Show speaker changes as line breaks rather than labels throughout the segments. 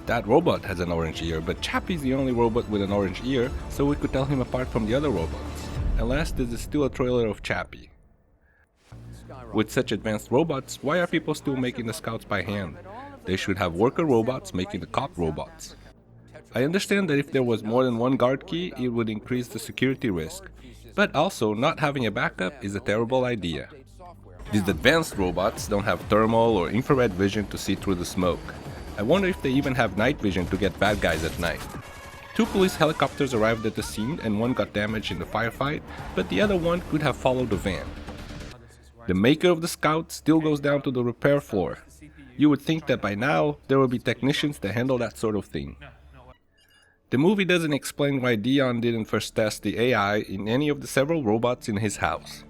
that robot has an orange ear, but Chappie's the only robot with an orange ear, so we could tell him apart from the other robots. Unless this is still a trailer of Chappie. With such advanced robots, why are people still making the scouts by hand? They should have worker robots making the cop robots. I understand that if there was more than one guard key, it would increase the security risk. But also, not having a backup is a terrible idea. These advanced robots don't have thermal or infrared vision to see through the smoke. I wonder if they even have night vision to get bad guys at night. 2 police helicopters arrived at the scene and one got damaged in the firefight, but the other one could have followed the van. The maker of the Scout still goes down to the repair floor. You would think that by now, there would be technicians to handle that sort of thing. The movie doesn't explain why Deon didn't first test the AI in any of the several robots in his house.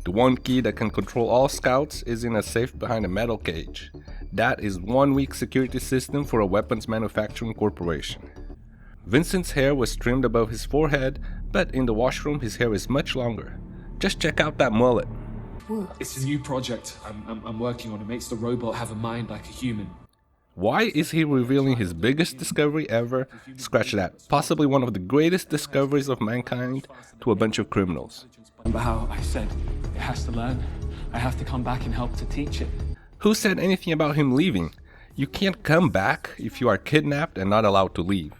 The one key that can control all scouts is in a safe behind a metal cage. That is one weak security system for a weapons manufacturing corporation. Vincent's hair was trimmed above his forehead, but in the washroom his hair is much longer. Just check out that mullet.
It's a new project I'm working on. It makes the robot have a mind like a human.
Why is he revealing his biggest discovery ever, scratch that, possibly one of the greatest discoveries of mankind, to a bunch of criminals?
Remember how I said it has to learn? I have to come back and help to teach it.
Who said anything about him leaving? You can't come back if you are kidnapped and not allowed to leave.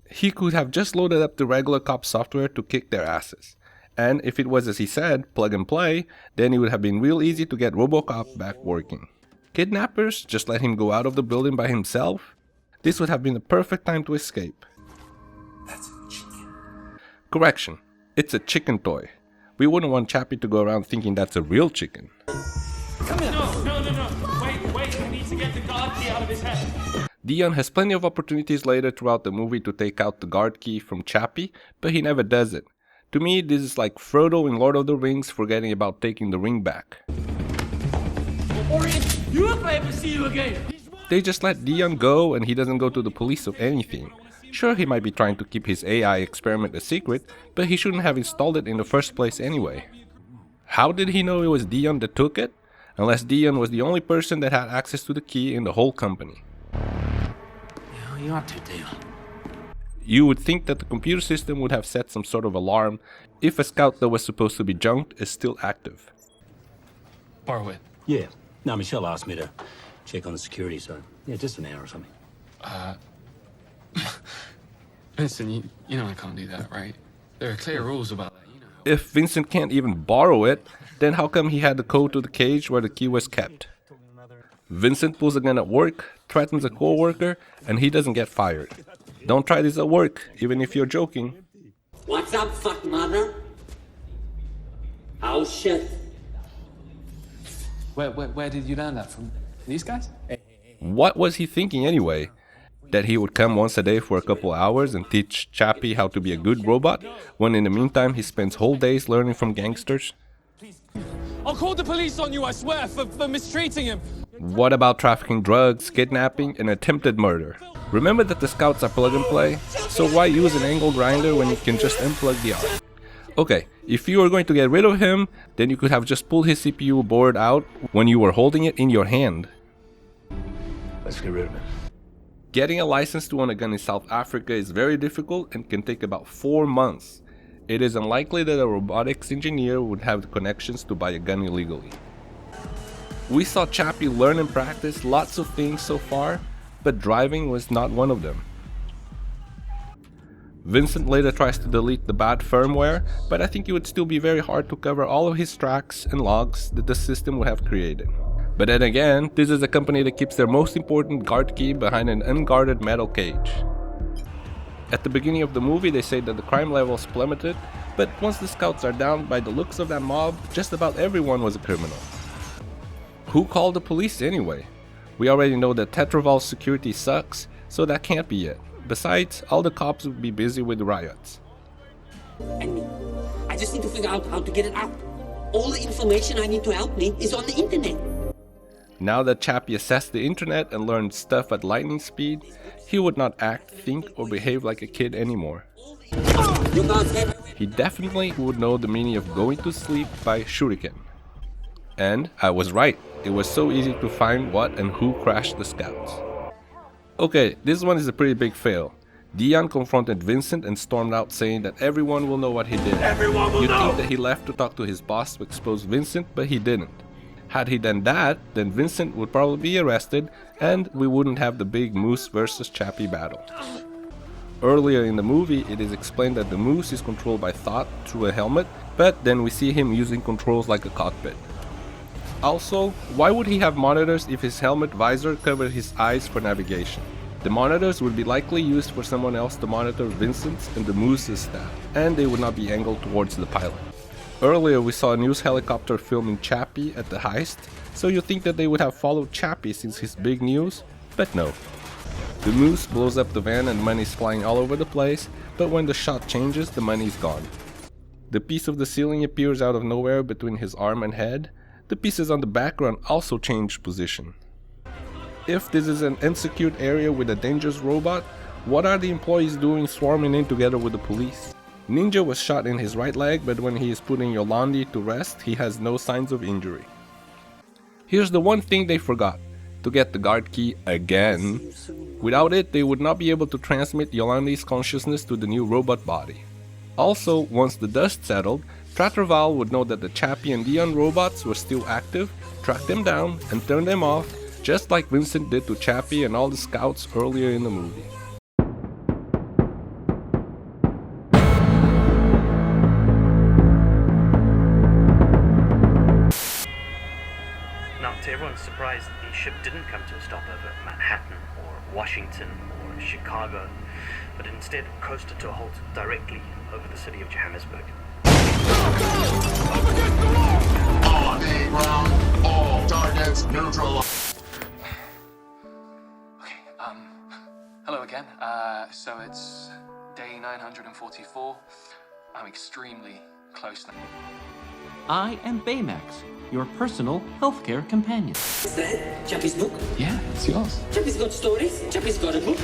He could have just loaded up the regular cop software to kick their asses. And if it was as he said, plug and play, then it would have been real easy to get RoboCop back working. Kidnappers just let him go out of the building by himself? This would have been the perfect time to escape.
That's a chicken.
Correction, it's a chicken toy. We wouldn't want Chappie to go around thinking that's a real chicken.
Come here. No. Wait, I need to get the guard key out of his head.
Deon has plenty of opportunities later throughout the movie to take out the guard key from Chappie, but he never does it. To me, this is like Frodo in Lord of the Rings forgetting about taking the ring back.
You if I ever see you again.
They just let Deon go and he doesn't go to the police of anything. Sure, he might be trying to keep his AI experiment a secret, but he shouldn't have installed it in the first place anyway. How did he know it was Deon that took it? Unless Deon was the only person that had access to the key in the whole company.
You ought to, Deon.
You would think that the computer system would have set some sort of alarm if a scout that was supposed to be junked is still active.
Borrow it.
Yeah. Now, Michelle asked me to check on the security, so yeah, just an hour or something.
Vincent, you know I can't do that, right? There are clear rules about that, you know.
If Vincent can't even borrow it, then how come he had the code to the cage where the key was kept? Vincent pulls a gun at work, threatens a co-worker, and he doesn't get fired. Don't try this at work, even if you're joking.
What's up, fuck mother? Oh shit.
Where did you learn that from? These guys?
What was he thinking anyway? That he would come once a day for a couple hours and teach Chappie how to be a good robot, when in the meantime he spends whole days learning from gangsters?
I'll call the police on you, I swear, for mistreating him.
What about trafficking drugs, kidnapping, and attempted murder? Remember that the scouts are plug and play, so why use an angle grinder when you can just unplug the arm? Okay, if you were going to get rid of him, then you could have just pulled his CPU board out when you were holding it in your hand.
Let's get rid of him.
Getting a license to own a gun in South Africa is very difficult and can take about 4 months. It is unlikely that a robotics engineer would have the connections to buy a gun illegally. We saw Chappie learn and practice lots of things so far, but driving was not one of them. Vincent later tries to delete the bad firmware, but I think it would still be very hard to cover all of his tracks and logs that the system would have created. But then again, this is a company that keeps their most important guard key behind an unguarded metal cage. At the beginning of the movie they say that the crime levels plummeted, but once the scouts are down, by the looks of that mob, just about everyone was a criminal. Who called the police anyway? We already know that Tetraval's security sucks, so that can't be it. Besides, all the cops would be busy with the riots.
And me. I just need to figure out how to get it out. All the information I need to help me is on the internet.
Now that Chappie assessed the internet and learned stuff at lightning speed, he would not act, think, or behave like a kid anymore.
You guys have...
He definitely would know the meaning of going to sleep by shuriken. And I was right, it was so easy to find what and who crashed the scouts. Okay, this one is a pretty big fail. Deon confronted Vincent and stormed out saying that everyone will know what he did. You'd think that he left to talk to his boss to expose Vincent, but he didn't. Had he done that, then Vincent would probably be arrested and we wouldn't have the big Moose versus Chappie battle. Earlier in the movie, it is explained that the Moose is controlled by thought through a helmet, but then we see him using controls like a cockpit. Also, why would he have monitors if his helmet visor covered his eyes for navigation? The monitors would be likely used for someone else to monitor Vincent's and the Moose's staff, and they would not be angled towards the pilot. Earlier we saw a news helicopter filming Chappie at the heist, so you think that they would have followed Chappie since his big news, but no. The Moose blows up the van and money is flying all over the place, but when the shot changes, the money is gone. The piece of the ceiling appears out of nowhere between his arm and head. The pieces on the background also change position. If this is an unsecured area with a dangerous robot, what are the employees doing swarming in together with the police? Ninja was shot in his right leg, but when he is putting Yolandi to rest, he has no signs of injury. Here's the one thing they forgot: to get the guardKey again. Without it, they would not be able to transmit Yolandi's consciousness to the new robot body. Also, once the dust settled, Traterval would know that the Chappie and Deon robots were still active, track them down, and turn them off, just like Vincent did to Chappie and all the scouts earlier in the movie.
Now, to everyone's surprise, the ship didn't come to a stop over Manhattan or Washington or Chicago, but instead coasted to a halt directly over the city of Johannesburg.
On the ground, all targets neutralized.
Okay, hello again. So it's day 944. I'm extremely close now.
I am Baymax, your personal healthcare companion.
Is that Chappie's book?
Yeah, it's yours.
Chappie's got stories. Chappie's got a book.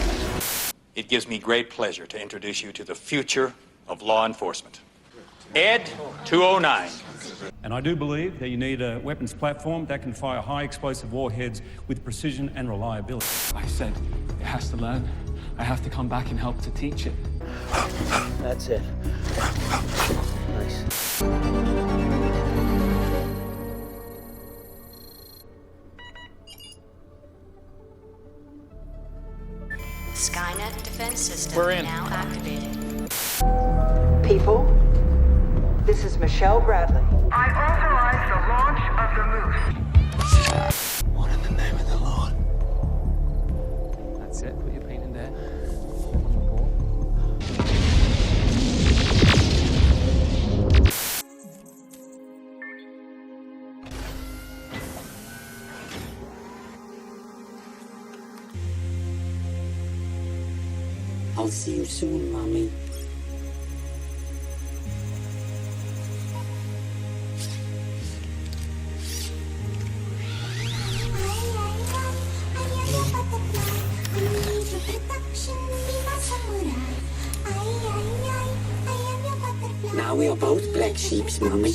It gives me great pleasure to introduce you to the future of law enforcement. Ed 209.
And I do believe that you need a weapons platform that can fire high explosive warheads with precision and reliability.
I said it has to learn. I have to come back and help to teach it.
That's it. Nice.
Skynet defense system
We're in.
now activated.
People, this is Michelle Bradley.
I authorize the launch of the Moose.
What in the name of the Lord? That's it. Put your paint in there. On the ball.
I'll see you soon, Mommy. Now we are both black sheeps, Mommy.